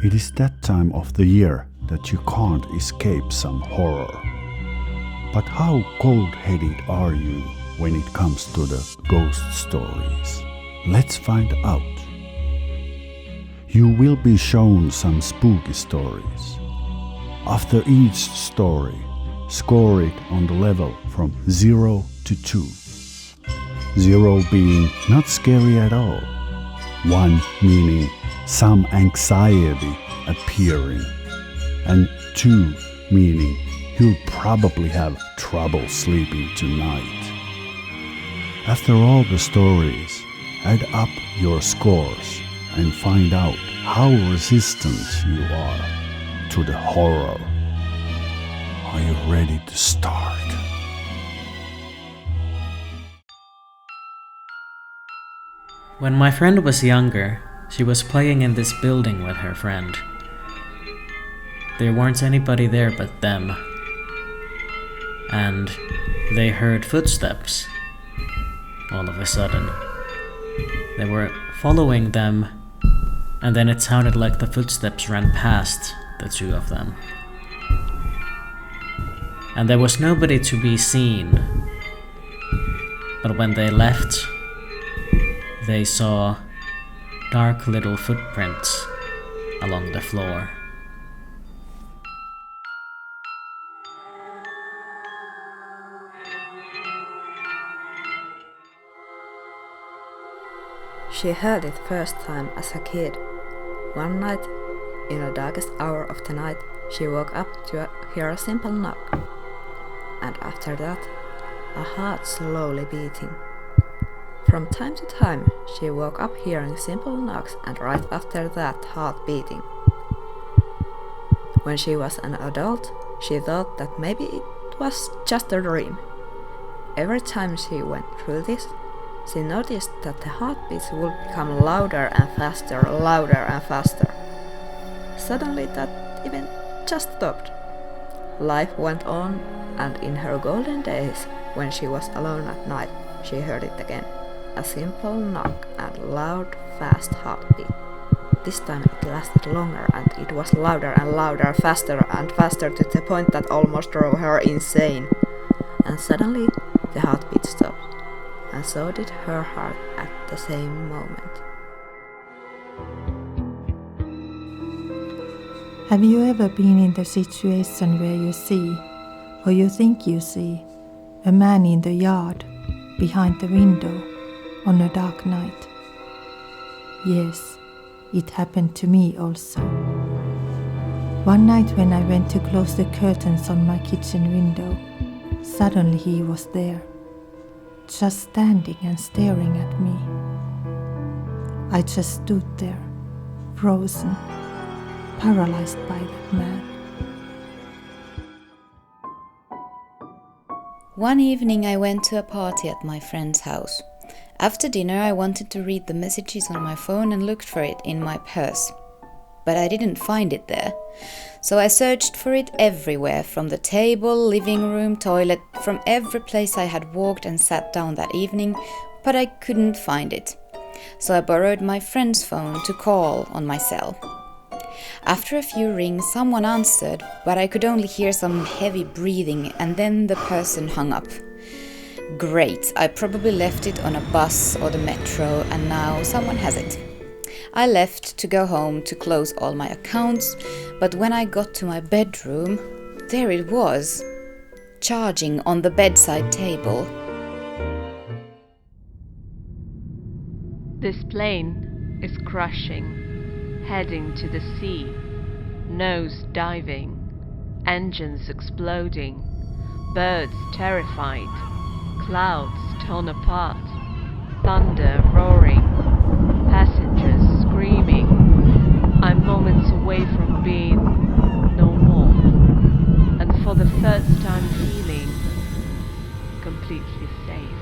It is that time of the year that you can't escape some horror. But how cold-headed are you when it comes to the ghost stories? Let's find out. You will be shown some spooky stories. After each story, score it on the level from 0 to 2. 0 being not scary at all. 1 meaning some anxiety appearing. And 2 meaning you'll probably have trouble sleeping tonight. After all the stories, add up your scores and find out how resistant you are to the horror. Are you ready to start? When my friend was younger, she was playing in this building with her friend. There weren't anybody there but them. And they heard footsteps all of a sudden. They were following them, and then it sounded like the footsteps ran past the two of them. And there was nobody to be seen. But when they left, they saw dark little footprints along the floor. She heard it first time as a kid. One night, in the darkest hour of the night, she woke up to hear a simple knock. And after that, a heart slowly beating. From time to time, she woke up hearing simple knocks and right after that, heart beating. When she was an adult, she thought that maybe it was just a dream. Every time she went through this, she noticed that the heartbeats would become louder and faster, louder and faster. Suddenly that event just stopped. Life went on, and in her golden days, when she was alone at night, she heard it again. A simple knock and loud, fast heartbeat. This time it lasted longer and it was louder and louder, faster and faster to the point that almost drove her insane. And suddenly the heartbeat stopped. And so did her heart at the same moment. Have you ever been in the situation where you see, or you think you see, a man in the yard, behind the window, on a dark night? Yes, it happened to me also. One night when I went to close the curtains on my kitchen window, suddenly he was there, just standing and staring at me. I just stood there, frozen, paralyzed by that man. One evening I went to a party at my friend's house. After dinner I wanted to read the messages on my phone and looked for it in my purse. But I didn't find it there. So I searched for it everywhere, from the table, living room, toilet, from every place I had walked and sat down that evening, but I couldn't find it. So I borrowed my friend's phone to call on my cell. After a few rings, someone answered, but I could only hear some heavy breathing, and then the person hung up. Great, I probably left it on a bus or the metro, and now someone has it. I left to go home to close all my accounts, but when I got to my bedroom, there it was, charging on the bedside table. This plane is crashing, heading to the sea, nose diving, engines exploding, birds terrified, clouds torn apart, thunder roaring, passengers screaming. I'm moments away from being no more, and for the first time feeling completely safe.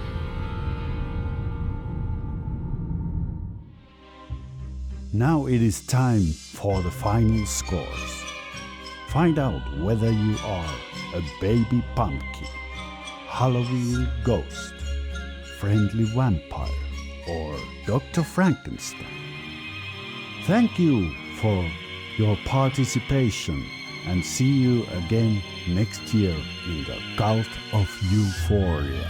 Now it is time for the final scores. Find out whether you are a baby pumpkin, Halloween ghost, friendly vampire, or Dr. Frankenstein. Thank you for your participation, and see you again next year in the Cult of Euphoria.